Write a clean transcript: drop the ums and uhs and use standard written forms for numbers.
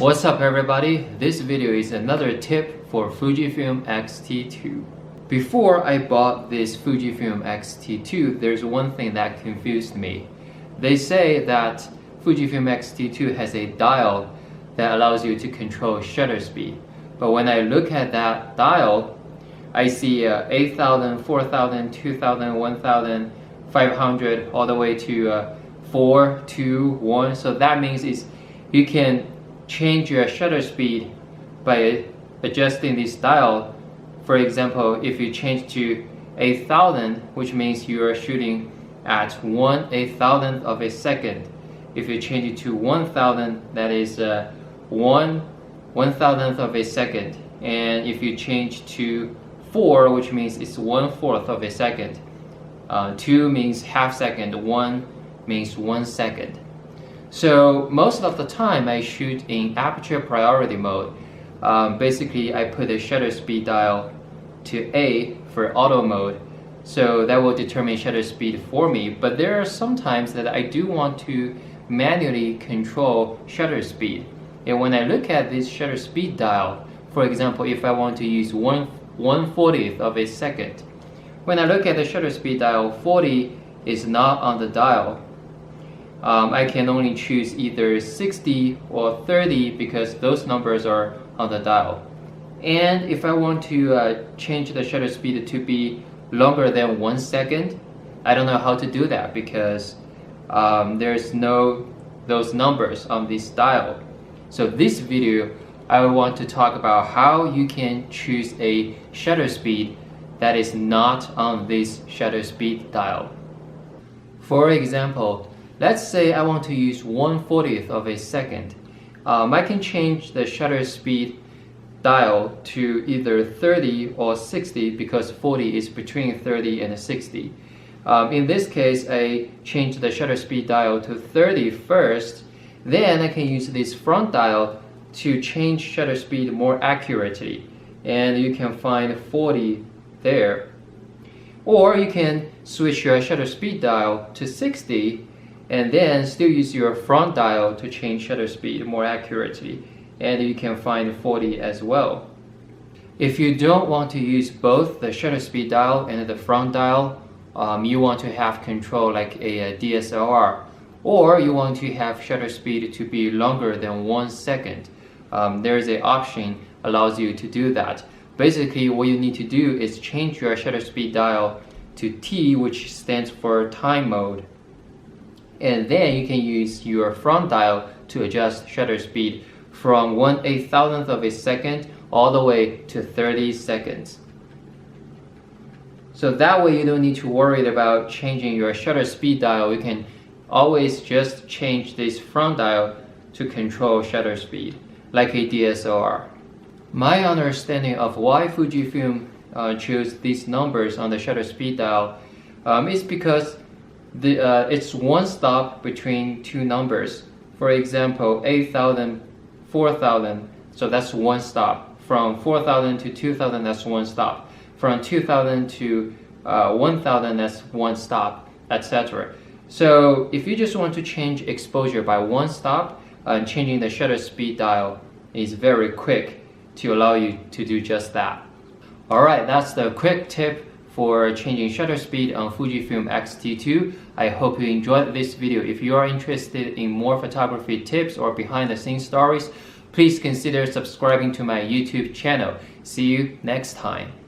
What's up everybody? This video is another tip for Fujifilm X-T2. Before I bought this Fujifilm X-T2, there's one thing that confused me. They say that Fujifilm X-T2 has a dial that allows you to control shutter speed. But when I look at that dial, I see 8,000, 4,000, 2,000, 1,000, 500, all the way to 4, 2, 1. So that means you can change your shutter speed by adjusting this dial. For example, if you change to 8,000, which means you are shooting at 1/8,000th of a second. If you change it to 1,000, that is 1/1,000th of a second. And if you change to 4, which means it's 1/4 of a second. 2 means half second, 1 means 1 second. So most of the time I shoot in aperture priority mode. Basically I put the shutter speed dial to A for auto mode, so that will determine shutter speed for me. But there are some times that I do want to manually control shutter speed. And when I look at this shutter speed dial, for example, if I want to use 1/40th of a second, when I look at the shutter speed dial, 40 is not on the dial. I can only choose either 60 or 30 because those numbers are on the dial. And if I want to change the shutter speed to be longer than 1 second, I don't know how to do that because there's no those numbers on this dial. So this video I want to talk about how you can choose a shutter speed that is not on this shutter speed dial. For example, let's say I want to use 1/40th of a second. I can change the shutter speed dial to either 30 or 60 because 40 is between 30 and 60. In this case, I change the shutter speed dial to 30 first, then I can use this front dial to change shutter speed more accurately, and you can find 40 there. Or you can switch your shutter speed dial to 60 and then still use your front dial to change shutter speed more accurately, and you can find 40 as well. If you don't want to use both the shutter speed dial and the front dial, you want to have control like a DSLR, or you want to have shutter speed to be longer than 1 second, there's an option allows you to do that. Basically what you need to do is change your shutter speed dial to T, which stands for time mode, and then you can use your front dial to adjust shutter speed from 1/8,000th of a second all the way to 30 seconds. So that way you don't need to worry about changing your shutter speed dial. You can always just change this front dial to control shutter speed like a DSLR. My understanding of why Fujifilm chose these numbers on the shutter speed dial is because it's one stop between two numbers. For example, 8,000, 4,000, so that's one stop. From 4,000 to 2,000, that's one stop. From 2,000 to 1,000, that's one stop, etc. So if you just want to change exposure by one stop, changing the shutter speed dial is very quick to allow you to do just that. Alright, that's the quick tip for changing shutter speed on Fujifilm X-T2. I hope you enjoyed this video. If you are interested in more photography tips or behind the scenes stories, please consider subscribing to my YouTube channel. See you next time.